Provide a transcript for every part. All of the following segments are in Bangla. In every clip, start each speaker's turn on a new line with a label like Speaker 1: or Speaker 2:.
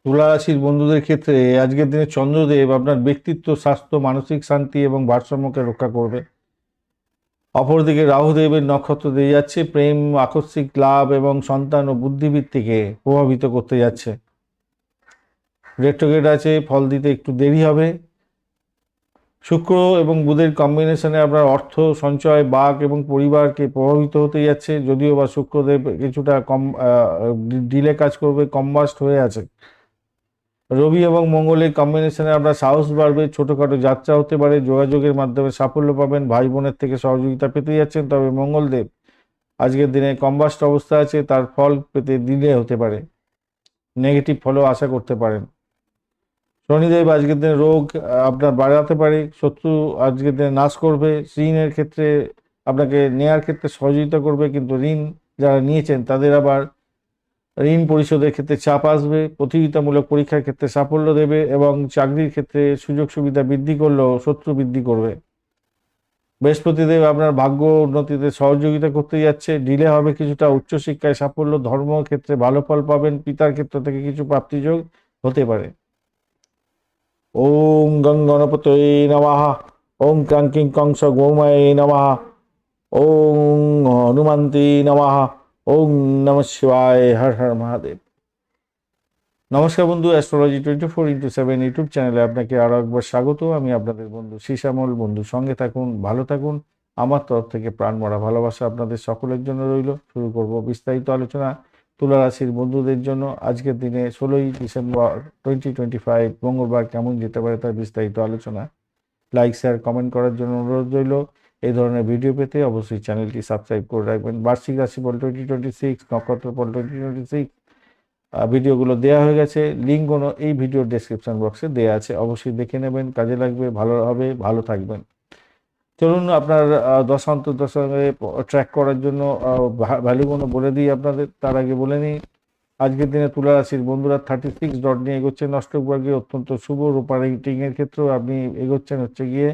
Speaker 1: তুলা রাশির বন্ধুদের ক্ষেত্রে আজকের দিনে চন্দ্রদেব আপনার ব্যক্তিত্ব, স্বাস্থ্য, মানসিক শান্তি এবং ভারসাম্যকে রক্ষা করবে। অপরদিকে রাহুদেবের নক্ষত্র দিয়ে যাচ্ছে, প্রেম, আকস্মিক লাভ এবং সন্তান ও বুদ্ধিবৃত্তিকে প্রভাবিত করতে যাচ্ছে। রেট্রোগেট আছে, ফল দিতে একটু দেরি হবে। শুক্র এবং বুধের কম্বিনেশনে আপনার অর্থ সঞ্চয়, বাক এবং পরিবারকে প্রভাবিত হতে যাচ্ছে, যদিও বা শুক্রদেব কিছুটা কম ডিলে কাজ করবে, কম্বাস্ট হয়ে আছে। রবি এবং মঙ্গলের কম্বিনেশনে আপনার সাহস বাড়বে, ছোটখাটো যাত্রা হতে পারে, যোগাযোগের মাধ্যমে সাফল্য পাবেন, ভাই বোনের থেকে সহযোগিতা পেতে যাচ্ছেন। তবে মঙ্গলদেব আজকের দিনে কম্বাস্ট অবস্থা আছে, তার ফল পেতে দিলে হতে পারে, নেগেটিভ ফলও আশা করতে পারেন। শনিদেব আজকের দিনে রোগ আপনার বাড়াতে পারে, শত্রু আজকের দিনে নাশ করবে, ঋণের ক্ষেত্রে আপনাকে নেয়ার ক্ষেত্রে সহযোগিতা করবে, কিন্তু ঋণ যারা নিয়েছেন তাদের আবার ঋণ পরিশোধের ক্ষেত্রে চাপ আসবে, প্রতিযোগিতামূলক পরীক্ষার ক্ষেত্রে সাফল্য দেবে এবং চাকরির ক্ষেত্রে সুযোগ সুবিধা বৃদ্ধি করলেও শত্রু বৃদ্ধি করবে। বৃহস্পতিদেব আপনার ভাগ্য উন্নতিতে সহযোগিতা করতে যাচ্ছে, ডিলে হবে কিছুটা, উচ্চশিক্ষায় সাফল্য, ধর্মক্ষেত্রে ভালো ফল পাবেন, পিতার ক্ষেত্র থেকে কিছু প্রাপ্তিযোগ হতে পারে। ওম গং গণপতয়ে নমঃ। ওম ক্রাং কিং কংস গোময়ে নমঃ। ওম হনুমন্তে নমঃ। ওম নমঃ শিবায়। হর হর মহাদেব। নমস্কার বন্ধু, অ্যাস্ট্রোলজি 24x7 ইউটিউব চ্যানেলে আপনাকে আরও একবার স্বাগত। আমি আপনাদের বন্ধু শ্যামল। বন্ধু সঙ্গে থাকুন, ভালো থাকুন। আমার তরফ থেকে প্রাণ ভরা ভালোবাসা আপনাদের সকলের জন্য রইল। শুরু করব বিস্তারিত আলোচনা তুলা রাশির বন্ধুদের জন্য। আজকের দিনে 16ই ডিসেম্বর 2025 মঙ্গলবার কেমন যেতে পারে তার বিস্তারিত আলোচনা। লাইক, শেয়ার, কমেন্ট করার জন্য অনুরোধ রইল। এই ধরনের ভিডিও পেতে অবশ্যই চ্যানেলটি সাবস্ক্রাইব করে রাখবেন। বার্ষিক রাশিফল 2026, নক্ষত্রফল 2026 ভিডিওগুলো দেওয়া হয়ে গেছে, লিঙ্কগুলো এই ভিডিওর ডেসক্রিপশন বক্সে দেওয়া আছে, অবশ্যই দেখে নেবেন, কাজে লাগবে, ভালো হবে, ভালো থাকবেন। চলুন আপনার দশান্তর্দশাকে ট্র্যাক করার জন্য ভ্যালুগুলো বলে দিই আপনাদের। তার আগে বলে নিই, আজকের দিনে তুলা রাশির বন্ধুরা 36 ডট নিয়ে এগোচ্ছেন অষ্টকবর্গে, অত্যন্ত শুভ। রূপা রেটিংয়ের ক্ষেত্রেও আপনি এগোচ্ছেন হচ্ছে গিয়ে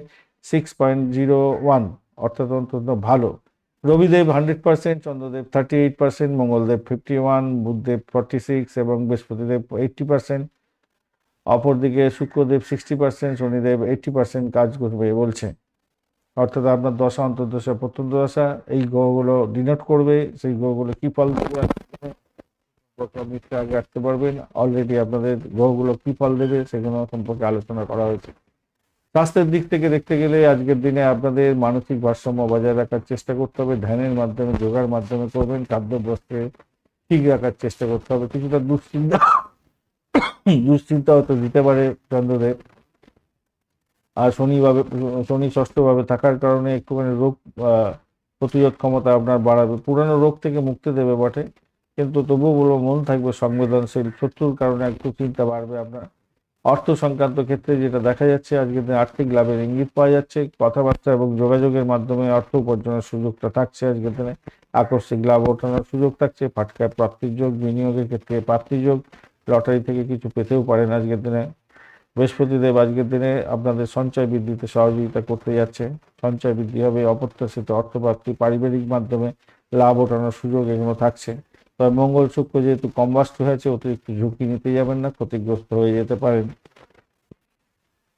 Speaker 1: 6.01, অর্থাৎ অত্যন্ত ভালো। রবিদেব 100%, চন্দ্রদেব 38%, মঙ্গলদেব 51, বুধদেব 46 এবং বৃহস্পতিদেব 80%। অপরদিকে শুক্রদেব 60%, শনিদেব 80% কাজ করবে বলছে। অর্থাৎ আপনার দশা, অন্তর্দশা, প্রত্যন্ত দশা, এই গ্রহগুলো ডিনোট করবে সেই গ্রহগুলো কি ফল দেবে আগে রাখতে পারবেন। অলরেডি আপনাদের গ্রহগুলো কি ফল দেবে সেগুলো সম্পর্কে আলোচনা করা হয়েছে। স্বাস্থ্যের দিক থেকে দেখতে গেলে আজকের দিনে আপনাদের মানসিক ভারসাম্য বজায় রাখার চেষ্টা করতে হবে, ধ্যানের মাধ্যমে, যোগার মাধ্যমে করবেন। খাদ্যাভ্যাসকে ঠিক রাখার চেষ্টা করতে হবে। কিছুটা দুশ্চিন্তা দুশ্চিন্তা হয়তো দিতে পারে চন্দ্রদেব। আর শনি ষষ্ঠভাবে থাকার কারণে একটুখানি রোগ প্রতিরোধ ক্ষমতা আপনার বাড়াবে, পুরানো রোগ থেকে মুক্তি দেবে বটে, কিন্তু তবুও বলবো মন থাকবে সংবেদনশীল। শত্রুর কারণে একটু চিন্তা বাড়বে আপনার। অর্থ সংক্রান্ত ক্ষেত্রে যেটা দেখা যাচ্ছে, আজকের দিনে আর্থিক লাভের ইঙ্গিত পাওয়া যাচ্ছে, কথাবার্তা এবং যোগাযোগের মাধ্যমে অর্থ উপার্জনের সুযোগটা থাকছে। আজকের দিনে আকস্মিক লাভ ওঠানোর সুযোগ থাকছে, ফাটকায় প্রাপ্তির যোগ, বিনিয়োগের ক্ষেত্রে প্রাপ্তির যোগ, লটারি থেকে কিছু পেতেও পারেন আজকের দিনে। বৃহস্পতিদেব আজকের দিনে আপনাদের সঞ্চয় বৃদ্ধিতে সহযোগিতা করতে যাচ্ছে, সঞ্চয় বৃদ্ধি হবে, অপ্রত্যাশিত অর্থপ্রাপ্তি, পারিবারিক মাধ্যমে লাভ ওঠানোর সুযোগ এগুলো থাকছে। তবে মঙ্গল শুক্র যেহেতু কম্বাস্ট হয়েছে, অতিরিক্ত ঝুঁকি নিতে যাবেন না, ক্ষতিগ্রস্ত হয়ে যেতে পারেন।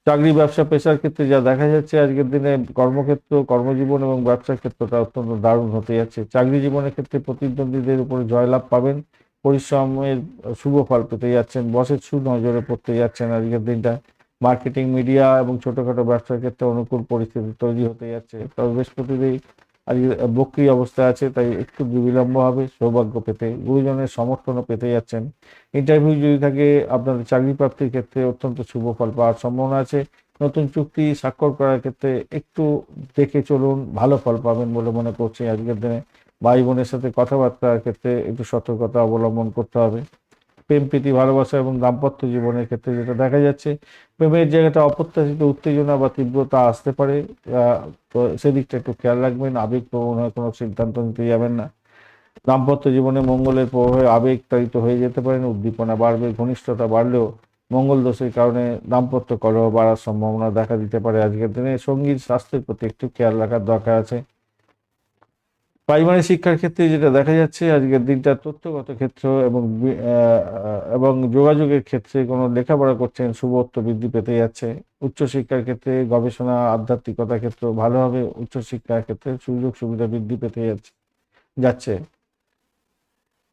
Speaker 1: চাকরি, ব্যবসা, পেশার ক্ষেত্রে যা দেখা যাচ্ছে আজকের দিনে কর্মক্ষেত্র, কর্মজীবন এবং ব্যবসার ক্ষেত্রটা অত্যন্ত দারুণ হতে যাচ্ছে। চাকরি জীবনের ক্ষেত্রে প্রতিদ্বন্দ্বীদের উপরে জয়লাভ পাবেন, পরিশ্রমের শুভ ফল পেতে যাচ্ছেন, বসের সুনজরে পড়তে যাচ্ছেন আজকের দিনটা। মার্কেটিং, মিডিয়া এবং ছোটখাটো ব্যবসার ক্ষেত্রে অনুকূল পরিস্থিতি তৈরি হতে যাচ্ছে। তবে বৃহস্পতিদের আজকে বক্রী অবস্থায় আছে, তাই একটু বিলম্ব হবে সৌভাগ্য পেতে। গুরুজনের সমর্থনও পেতে যাচ্ছেন। ইন্টারভিউ যদি থাকে আপনাদের চাকরি প্রাপ্তির ক্ষেত্রে অত্যন্ত শুভ ফল পাওয়ার সম্ভাবনা আছে। নতুন চুক্তি স্বাক্ষর করার ক্ষেত্রে একটু দেখে চলুন, ভালো ফল পাবেন বলে মনে করছি আজকের দিনে। ভাই বোনের সাথে কথাবার্তার ক্ষেত্রে একটু সতর্কতা অবলম্বন করতে হবে। প্রেম প্রীতি, ভালোবাসা এবং দাম্পত্য জীবনের ক্ষেত্রে যেটা দেখা যাচ্ছে, প্রেমের জায়গাটা অপ্রত্যাশিত উত্তেজনা বা তীব্রতা আসতে পারে। তো সেদিকটা একটু খেয়াল রাখবেন, আবেগপ্রবণ হয়ে কোনো সিদ্ধান্ত নিতে যাবেন না। দাম্পত্য জীবনে মঙ্গলের প্রভাবে আবেগতাড়িত হয়ে যেতে পারেন, উদ্দীপনা বাড়বে, ঘনিষ্ঠতা বাড়লেও মঙ্গল দোষের কারণে দাম্পত্য কলহ বাড়ার সম্ভাবনা দেখা দিতে পারে। আজকের দিনে সঙ্গীর স্বাস্থ্যের প্রতি একটু খেয়াল রাখার দরকার আছে। প্রাইমারি শিক্ষার ক্ষেত্রে যেটা দেখা যাচ্ছে আজকের দিনটা তথ্যগত ক্ষেত্র এবং যোগাযোগের ক্ষেত্রে কোনো লেখাপড়া করছেন শুভত্ব বৃদ্ধি পেতে যাচ্ছে। উচ্চশিক্ষার ক্ষেত্রে গবেষণা আধ্যাত্মিকতার ক্ষেত্র ভালো হবে। উচ্চশিক্ষার ক্ষেত্রে সুযোগ সুবিধা বৃদ্ধি পেতে যাচ্ছে।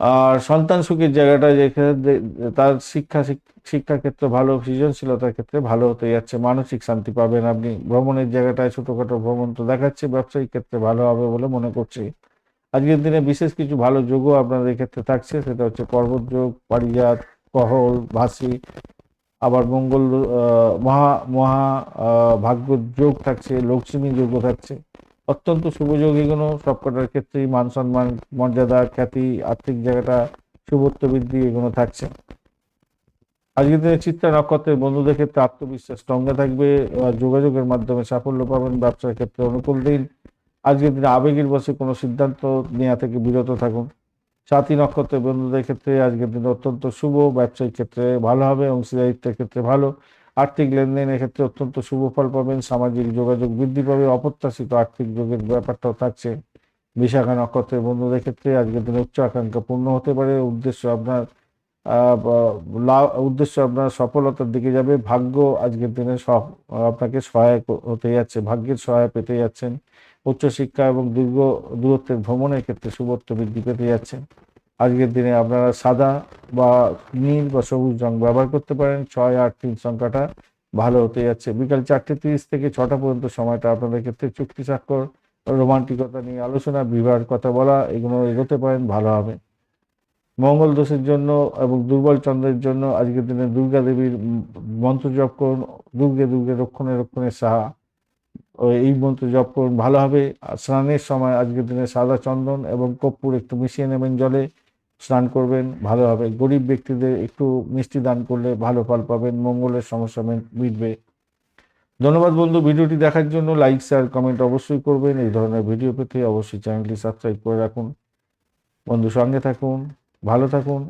Speaker 1: আর সন্তান সুখের জায়গাটা যেখানে তার শিক্ষা ক্ষেত্রে ভালো, সৃজনশীলতার ক্ষেত্রে ভালো হতে যাচ্ছে। মানসিক শান্তি পাবেন আপনি। ভ্রমণের জায়গাটায় ছোটখাটো ভ্রমণ তো দেখাচ্ছে, ব্যবসায়িক ক্ষেত্রে ভালো হবে বলে মনে করছি। আজকের দিনে বিশেষ কিছু ভালো যোগও আপনাদের ক্ষেত্রে থাকছে, সেটা হচ্ছে পর্বত যোগ, পারিজাত, কহল, ভাসি, আবার মঙ্গল মহা মহা ভাগ্য যোগ থাকছে, লক্ষ্মী যোগও থাকছে। অত্যন্ত শুভ যোগ এগুলো, সবকটার ক্ষেত্রেই মান সম্মান, মর্যাদা, খ্যাতি, আর্থিক জায়গাটা, শুভত্ব বৃদ্ধি এগুলো থাকছে। আজকের দিনে চিত্রা নক্ষত্রের বন্ধুদের ক্ষেত্রে আত্মবিশ্বাস স্ট্রঙ্গে থাকবে। যোগাযোগের মাধ্যমে সাফল্য পাবেন। ব্যবসার ক্ষেত্রে অনুকূল দিন। আজকের দিনে আবেগের বশে কোনো সিদ্ধান্ত নেওয়া থেকে বিরত থাকুন। সাথী নক্ষত্রের বন্ধুদের ক্ষেত্রে আজকের দিন অত্যন্ত শুভ। ব্যবসায়িক ক্ষেত্রে ভালো হবে, অংশীদারিত্বের ক্ষেত্রে ভালো, আর্থিক লেনদেনের ক্ষেত্রে অত্যন্ত শুভ ফল পাবেন। সামাজিক যোগাযোগ বৃদ্ধি পাবে। অপ্রত্যাশিত আর্থিক যোগের ব্যাপারটাও থাকছে। বিশাখা নক্ষত্রের বন্ধুদের ক্ষেত্রে আজকের দিনে উচ্চ আকাঙ্ক্ষা পূর্ণ হতে পারে। উদ্দেশ্য আপনার সফলতার দিকে যাবে। ভাগ্য আজকের দিনে আপনাকে সহায়ক হতে যাচ্ছে, ভাগ্যের সহায় পেতে যাচ্ছেন। উচ্চশিক্ষা এবং দূরত্বের ভ্রমণের ক্ষেত্রে শুভত্ব বৃদ্ধি পেতে যাচ্ছে। আজকের দিনে আপনারা সাদা বা নীল বা সবুজ রং ব্যবহার করতে পারেন। 6, 8, 3 সংখ্যাটা ভালো হতে যাচ্ছে। বিকাল 4:30 থেকে 6টা পর্যন্ত সময়টা আপনাদের ক্ষেত্রে চুক্তি স্বাক্ষর, রোমান্টিকতা নিয়ে আলোচনা, বিবাহের কথা বলা, এগুলো এগোতে পারেন, ভালো হবে। মঙ্গল দোষের জন্য এবং দুর্বল চন্দ্রের জন্য আজকের দিনে দুর্গা দেবীর মন্ত্র জপ করুন। দুর্গে দুর্গে রক্ষণে রক্ষণে সাহা, এই মন্ত্র জপ করুন, ভালো হবে। আর স্নানের সময় আজকের দিনে সাদা চন্দন এবং কর্পূর একটু মিশিয়ে নেবেন জলে, স্নান করবেন, ভালো হবে। গরিব ব্যক্তিদের একটু মিষ্টি দান করলে ভালো ফল পাবেন, মঙ্গলের সমস্যা মিটবে। ধন্যবাদ বন্ধু, ভিডিওটি দেখার জন্য। লাইক, শেয়ার, কমেন্ট অবশ্যই করবেন। এই ধরনের ভিডিও পেতে অবশ্যই চ্যানেলটি সাবস্ক্রাইব করে রাখুন। বন্ধু সঙ্গে থাকুন, ভালো থাকুন।